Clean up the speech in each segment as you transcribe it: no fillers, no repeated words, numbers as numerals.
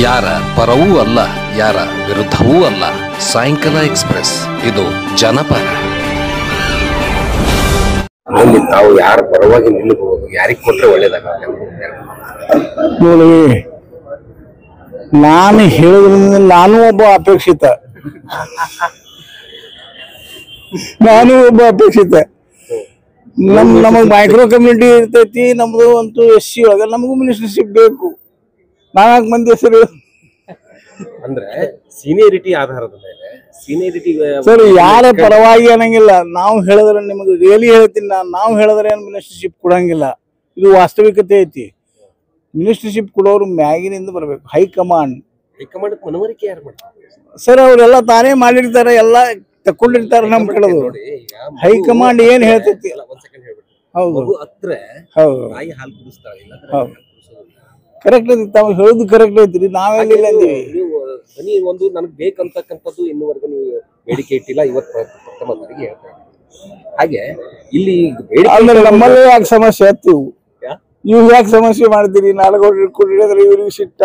ಯಾರ ಪರವೂ ಅಲ್ಲ, ಯಾರ ವಿರುದ್ಧವೂ ಅಲ್ಲ. ಸಾಯಂಕಾಲ ಎಕ್ಸ್‌ಪ್ರೆಸ್, ಇದು ಜನಪರ. ಅಲ್ಲಿ ತಾವು ಯಾರ ಪರವಾಗಿ ನಿಲ್ಲಬಹುದು, ಯಾರಿಗೆ ಕೊಟ್ರೆ ಒಳ್ಳೇದಾಗುತ್ತೆ ನೋಡಿ. ನಾನು ಹೇಳಿದ್ರಿಂದ ನಾನು ಒಬ್ಬ ಅಪೇಕ್ಷಿತ ನಮಗ್ ಮೈಕ್ರೋ ಕಮ್ಯುನಿಟಿ ಇರ್ತೈತಿ. ನಮ್ದು ಅಂತೂ SC ಒಳಗ ನಮಗೂ ಮಿನಿಸ್ಟರ್ಶಿಪ್ ಬೇಕು. 4 ಮಂದಿ ಹೆಸರು ಅಂದ್ರೆ ಸೀನಿಯರಿಟಿ ಆಧಾರದ ಮೇಲೆ ಸರ್ ಯಾರ ಪರವಾಗಿ ಅನ್ನಂಗಿಲ್ಲ. ನಾವು ಹೇಳಿದ್ರೆ ನಿಮಗೆ ರಿಯಲಿ ಹೇಳ್ತೀನಿ, ನಾವು ಹೇಳಿದ್ರೆ ಏನು ಮಿನಿಸ್ಟರ್ಶಿಪ್ ಕೊಡಂಗಿಲ್ಲ. ಇದು ವಾಸ್ತವಿಕತೆ ಐತಿ. ಮಿನಿಸ್ಟರ್ಶಿಪ್ ಕೊಡೋರು ಮ್ಯಾಗಿನಿಂದ ಬರ್ಬೇಕು. ಹೈಕಮಾಂಡ್ ಮನವರಿಕೆ ಯಾರು ಮಾಡ್ತಾರೆ ಸರ್? ಅವರೆಲ್ಲ ತಾನೇ ಮಾಡಿರ್ತಾರೆ, ಎಲ್ಲ ತಕೊಂಡಿರ್ತಾರೆ. ನಮ್ ಕಡೆದು ಹೈಕಮಾಂಡ್ ಏನ್ ಹೇಳ್ತೈತಿ. ಹೌದು ಹೌದು ಕರೆಕ್ಟ್ ಐತಿ. ತಾವು ಹೇಳುದು ಕರೆಕ್ಟ್ ಐತ್ರಿ. ನಾವೆಲ್ಲ ಅಂದಿವಿ ಒಂದು ನನಗೆ ಬೇಕಂತಕ್ಕಂಥದ್ದು ಇನ್ನೂವರೆಗೂ ನೀವು ಬೇಡಿಕೆ ಇಟ್ಟಿಲ್ಲ. ಇವತ್ತು ಪ್ರಥಮ ಬಾರಿಗೆ ಹೇಳ್ತಾ ಇದ್ದೀನಿ. ಹಾಗೆ ಇಲ್ಲಿ ಅಂದ್ರೆ ನಮ್ಮಲ್ಲೇ ಯಾಕೆ ಸಮಸ್ಯೆ ಹತ್ತಿವು? ಇವ್ ಯಾಕೆ ಸಮಸ್ಯೆ ಮಾಡ್ತೀರಿ? ನಾಡಗೌಡ್ರು ಕುಡಿದ್ರೆ ಇವ್ರಿಗೆ ಸಿಟ್ಟ,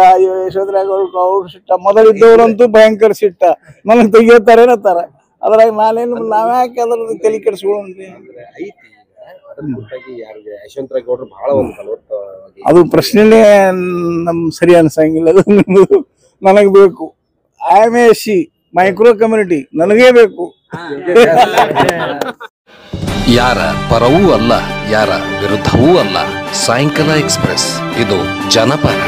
ಯಶೋಧರಾಗ ಅವ್ರು ಸಿಟ್ಟ, ಮೊದಲಿದ್ದವ್ರಂತೂ ಭಯಂಕರ ಸಿಟ್ಟ. ನನಗ್ ತೆಗಿಯೋತಾರೆ ಅನ್ನತ್ತಾರ. ಅದ್ರಾಗ ನಾವ್ಯಾಕೆ ಅದ್ರ ತಲೆ ಕೆಡಿಸ್ಕೊಳ್ಳಿ? ಯಶವಂತರಾಗೌಡ್ರು ಬಹಳ ಒಂದು ಫಲವತ್ತವಾಗಿ ಅದು ಪ್ರಶ್ನೆನೇ ನಮ್ ಸರಿ ಅನ್ಸಂಗಿಲ್ಲ. ಅದು ನನಗ್ ಬೇಕು. IM SC ಮೈಕ್ರೋ ಕಮ್ಯುನಿಟಿ ನನಗೇ ಬೇಕು. ಯಾರ ಪರವೂ ಅಲ್ಲ, ಯಾರ ವಿರುದ್ಧವೂ ಅಲ್ಲ. ಸಾಯಂಕಾಲ ಎಕ್ಸ್‌ಪ್ರೆಸ್, ಇದು ಜನಪರ.